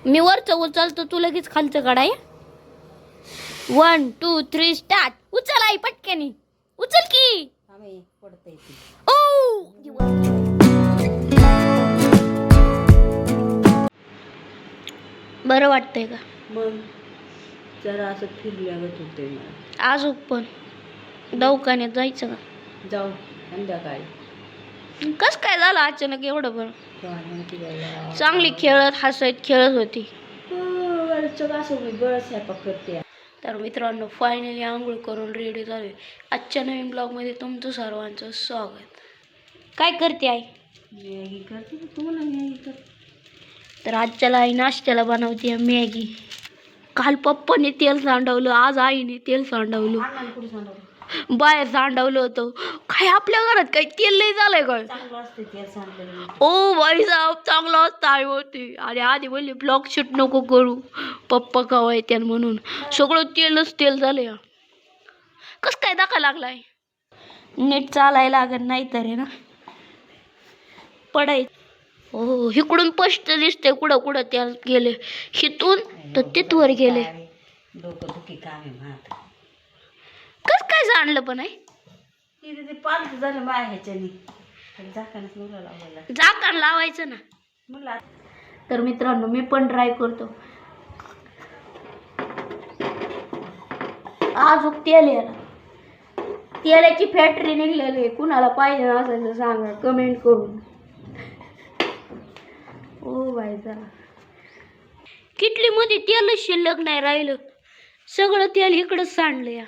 मी वरचं उचलतो तू लगेच खालचं काढाय 1 2 3 स्टार्ट उचल आई पटकनी उचल की ओ बरं वाटतंय का मग जरा असं फिरल्यागत होते मला आजूक पण दवाखान्यात जायचं का जाऊ संध्याकाळी कस काय झालं अचानक एवढं बरं चांगली चांगली खेळत हसत खेळत होती बरं स्वयंपाक करते तर मित्रांनो फायनली आंघोळ करून रेडी झाले आजच्या नवीन ब्लॉगमध्ये तुमचं सर्वांचं स्वागत काय करते आई मॅगी करते तुम्हाला मॅगी कर तर आजच्याला आई नाश्त्याला बनवते मॅगी काल पप्पाने तेल सांडवलं आज आईने तेल सांडवलं कुठे सांडवलं बाहेर सांडवलं होतं काय आपल्या घरात काही तेल नाही झालंय काय चांगलं असते ते सांडलेलं ओ बाई साहेब चांगलं असतं आई होती आणि आधी बोलली ब्लॉग शूट नको करू पप्पा कवा येते म्हणून सगळं तेलच तेल झालं कस काय दाखा लागलाय नीट चालायला लागत नाही तर आहे ना पडाय हो इकडून स्पष्ट दिसते कुठं कुठं तेल गेले हिथून तर तिथवर गेले डोकं दुखी काम आहे माझं कस काय सांडलं पण आहे तिथे ते पाच झालं माझ्या ह्याच्यानी झाकणच मुलं लावायला झाकण लावायचं ना मुला तर मित्रांनो मी पण ट्राय करतो आज तेल याला तेलाची फॅक्टरी निघलेली आहे कुणाला पाहिजे असेल तर सांगा कमेंट करून ओ बाई जरा किटलीमध्ये तेलच शिल्लक नाही राहिलं सगळं तेल इकडंच सांडलं या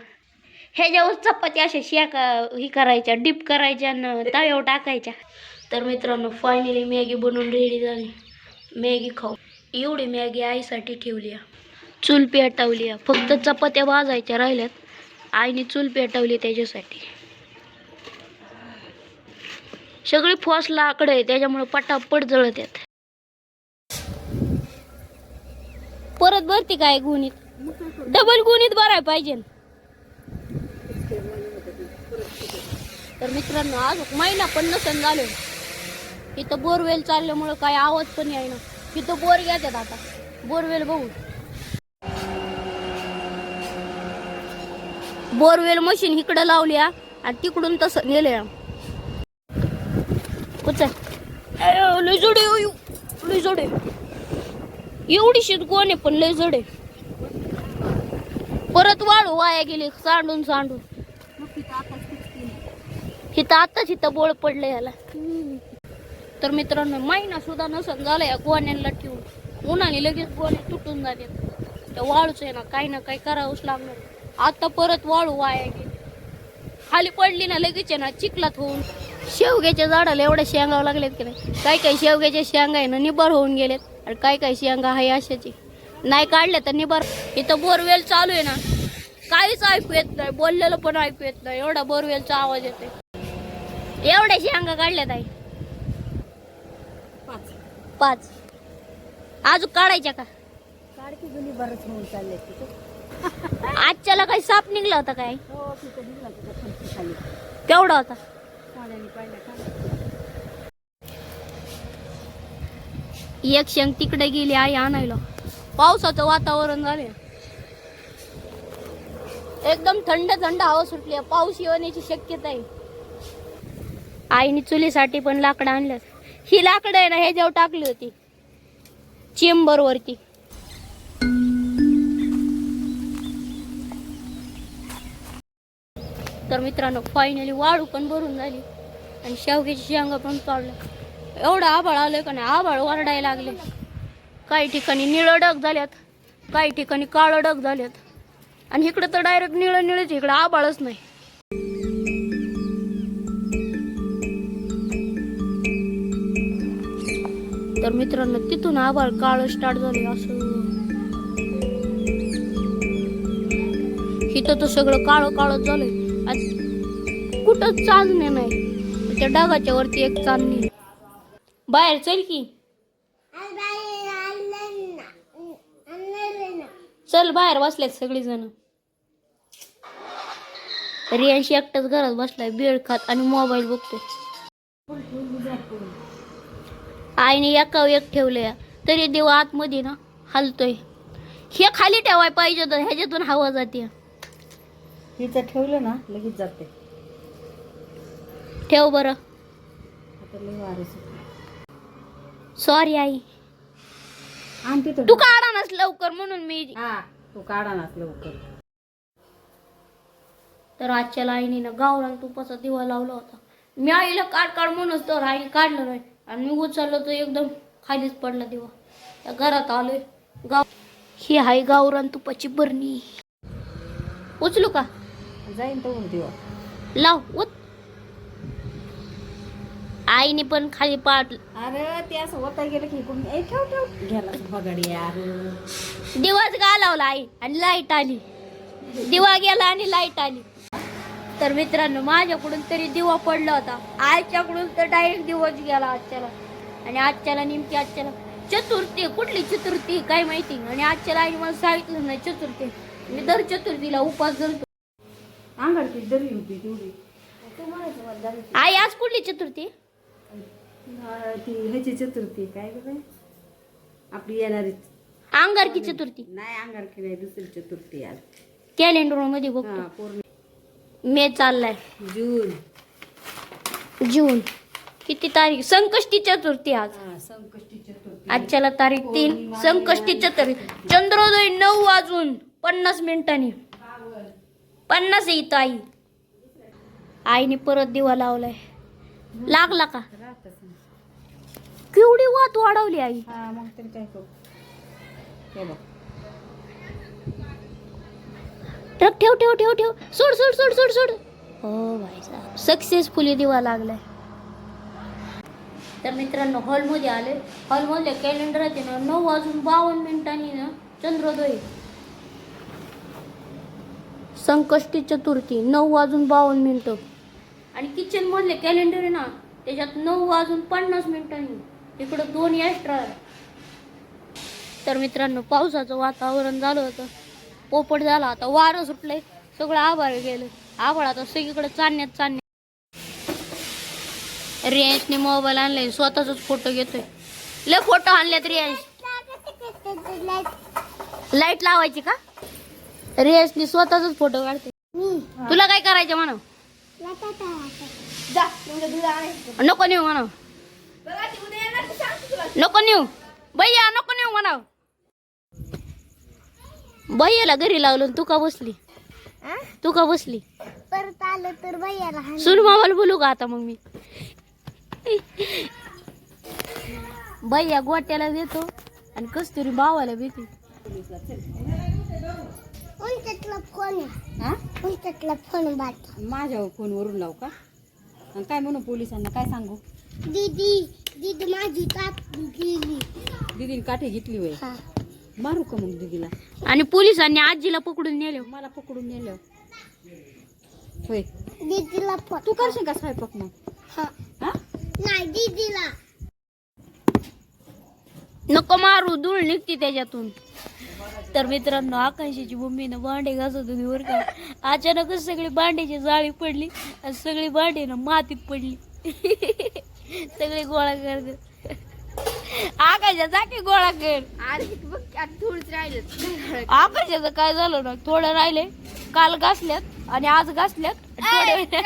ह्याच्यावर चपात्या अशा शेका ही करायच्या डिप करायच्या आणि तव्यावर टाकायच्या तर मित्रांनो फायनली मॅगी बनवून रेडी झाली मॅगी खाऊ एवढी मॅगी आईसाठी ठेवली आहे चूल पेटवली आहे फक्त चपात्या भाजायच्या राहिल्यात आईने चूल पेटवली त्याच्यासाठी सगळी फॉस लाकडं आहे त्याच्यामुळे पटापट जळत आहेत परत भरती काय गुणीत डबल गुणीत भराय पाहिजे तर मित्रांनो आज महिना पण नसन झालं इथं बोरवेल चालल्यामुळं काय आवाज पण यायना इथं बोर घेतात आता बोरवेल बघू बोरवेल मशीन इकडं लावली आणि तिकडून तसं नेलं लय जोडे एवढी शीत कोण आहे पण लय जोडे परत वाळू वाया गेली सांडून सांडून हिथं आताच इथं बोळ पडलं याला तर मित्रांनो महिना सुद्धा नसन झाला या गोण्यांना ठेवून उन्हाने लगेच गोणे तुटून जाते त्या वाळूच आहे ना काही करावंच लागणार आता परत वाळू वाया गेली खाली पडली ना लगेच आहे ना चिखलात होऊन शेवग्याच्या झाडाला एवढ्या शेंगावं लागलेत की नाही काही शेवग्याच्या शेंगा आहे ना निबार होऊन गेलेत आणि काही शेंगा आहे अशाची नाही काढल्या तर निबार इथं बोरवेल चालू आहे ना काहीच ऐकू येत नाही बोललेलं पण ऐकू येत नाही एवढा बोरवेलचा आवाज येते एवढ्या शेंगा काढल्यात आहे 5 अजून काढायच्या का काढते जुनी बरंच होऊन चालले तिथे आजच्याला काही साप निघला होता काय हो तिथं निघला तिथं खाली केवढा होता पाण्याने पाडल्या एक शेंग तिकडे गेली आई आणायला पावसाचं वातावरण झाले एकदम थंड हवा सुटली पाऊस येण्याची शक्यता आहे आईने चुलीसाठी पण लाकडं आणल्यात ही लाकडं आहे ना ह्याच्यावर टाकली होती चेंबर वरती तर मित्रांनो फायनली वाळू पण भरून झाली आणि शेवग्याची शेंगा पण काढल्या एवढं आभाळ आलंय का नाही आभाळ वरडायला लागले काही ठिकाणी निळं ढग झाल्यात काही ठिकाणी काळं ढग झाल्यात आणि इकडं तर डायरेक्ट निळंच इकडं आभाळच नाही तर मित्रांनो तिथून आभाळ काळं स्टार्ट झाले असं इथं तर सगळं काळं झालंय आणि कुठंच चांदणे नाही त्या ढगाच्या वरती एक चांदणी बाहेर चल की चल बाहेर बसलेत सगळी जण रियांशी एकटाच घरात बसलाय बेळ खात आणि मोबाईल बघतोय आईने एकावर एक ठेवलंय तरी देव आतमध्ये ना हलतोय. हे खाली ठेवाय पाहिजे होतं, ह्याच्यातून हवा जाते. हिचं ठेवलं ना लगेच जाते. ठेव बरं. आता लई वारं सुटलं. सॉरी आई, आणते तो. तू काढा नस लवकर म्हणून मी. हा तू काढा ना लवकर. तर आजच्या आईने ना गावरान तुपाचा दिवा लावला होता. मी आईला काढ म्हणूनच तर आईने काढलं नाही आणि मी उचललं तर एकदम खालीच पडला दिवा. त्या घरात आलोय. ही आहे गावरान तुपाची बरणी. उचलू का? जाईन तो दिवा. लाव उच. आईने पण खाली पाडलं. अरे ते असं होता गेलं की कोणी ए ठेव ठेव घ्यायला बघाडी यार. दिवाच घालावला आई आणि लाईट आली. दिवा गेला आणि लाईट आली. तर मित्रांनो, माझ्याकडून तरी दिवा पडला होता. आजच्याकडून तर डायरेक्ट दिवाच गेला आजच्याला. आणि आजच्याला नेमकी आजच्याला चतुर्थी. कुठली चतुर्थी काय माहिती. आणि आजच्याला आईने मला सांगितलं नाही चतुर्थी. मी दर चतुर्थीला उपास धरतो. अंगारकी दरी होती तेवढी. आई आज कुठली चतुर्थी? ती ह्याची चतुर्थी काय ग बाई आपली येणारी. अंगारकी चतुर्थी नाही अंगारकी नाही दुसरी चतुर्थी आज. कॅलेंडर मध्ये बघतो. हा पौर्णिमा. मे चाललाय. जून किती तारीख? संकष्टी चतुर्थी आज. हा संकष्टी चतुर्थी. आजच्याला तारीख 3. संकष्टी चतुर्थी. चंद्रोदय 9:50 50 येत आई. आईने परत दिवा लावलाय. लागला का? केवढी वात वाढवली आई. हा मग तरी काय करू. हे बघ. ट्रक ठेव ठेव ठेव ठेव. सोड सोड सोड सोड सोड. हो भाई साहेब, सक्सेसफुली दिवा लागलाय. तर मित्रांनो, हॉलमध्ये आले. हॉलमधल्या कॅलेंडरात आहे ना 9:52 ना चंद्रोदय. संकष्टी चतुर्थी 9:52. आणि किचन मधले कॅलेंडर आहे ना त्याच्यात 9:50. इकडं 2 एक्स्ट्रा. तर मित्रांनो, पावसाचं वातावरण झालं होतं. पोपट झाला. आता वारं सुटलंय. सगळं आभाळ गेलं. आभाळ आता सगळीकडे चालण्यात. रियांशने मोबाईल आणलाय. स्वतःच फोटो घेतोय. लय फोटो आणलेत रियांश. लाईट लावायची का? रियांशने स्वतःच फोटो काढते. तुला काय करायचं म्हणा? नको नेऊ म्हणा. नको नेऊ भैया, नको नेऊ म्हणा. भैयाला घरी लावलं. तू का बसली? तू का बसली? परत आलं तर भैयाला सुन मामाला बोलू का आता? मग मी भैया गोट्याला देतो आणि कस्तुरी भावाला देते. उंचटला फोन हा उंचटला फोन बात माझ्या फोनवरून लाव का? आणि काय म्हणू पोलिसांना काय सांगू? दीदी दीदी माझी काप गेली. दीदीने काठी घेतली होय. हा मारू का मग दीदीला? आणि पोलिसांनी आजीला पकडून नेले. मला पकडून नेलं होय. दीदीला फोन. तू करशील का स्वयंपाक मग? हा हा नाही दीदीला. नको मारू, धूळ निघते त्याच्यातून. तर मित्रांनो, आकांक्षाची मम्मीनं भांडे घासत होती बरं का. अचानकच सगळी भांड्याची जाळी पडली आणि सगळी भांडे ना मातीत पडली. सगळी गोळा कर. आकाशाचा जाकी गोळा कर. थोडीच राहिले. आकाशाचं काय झालं ना, थोडं राहिले. काल घासल्यात आणि आज घासल्यात थोडे.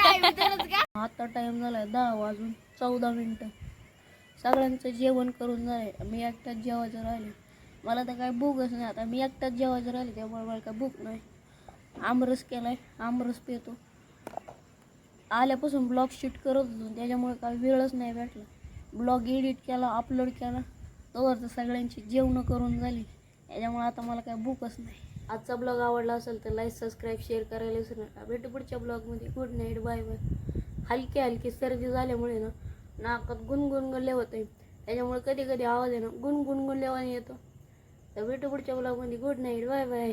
आता टाइम झालाय 10:14. सगळ्यांचं जेवण करून झालंय. मी एकटाच जेवायचं राहिले. मला तर काय भूकच नाही. आता मी एकटाच जेवायचं राहिले त्यामुळे मला काय भूक नाही. आमरस केलाय. आमरस पितो. आल्यापासून ब्लॉग शूट करत होतो त्याच्यामुळे काय वेळच नाही भेटला. ब्लॉग एडिट केला, अपलोड केला, तोवर तर सगळ्यांची जेवणं करून झाली. त्याच्यामुळे आता मला काय भूकच नाही. आजचा ब्लॉग आवडला असेल तर लाईक, सबस्क्राईब, शेअर करायला विसरू नका. भेटू पुढच्या ब्लॉगमध्ये. Good night, bye bye. हलकी सर्दी झाल्यामुळे ना नाकात गुणगुणगुणले होते. त्याच्यामुळे कधी कधी आवाज आहे ना गुणगुणगुणल्यावाने येतो. तर भेटू पुढच्या ब्लॉगमध्ये. Good night, bye bye.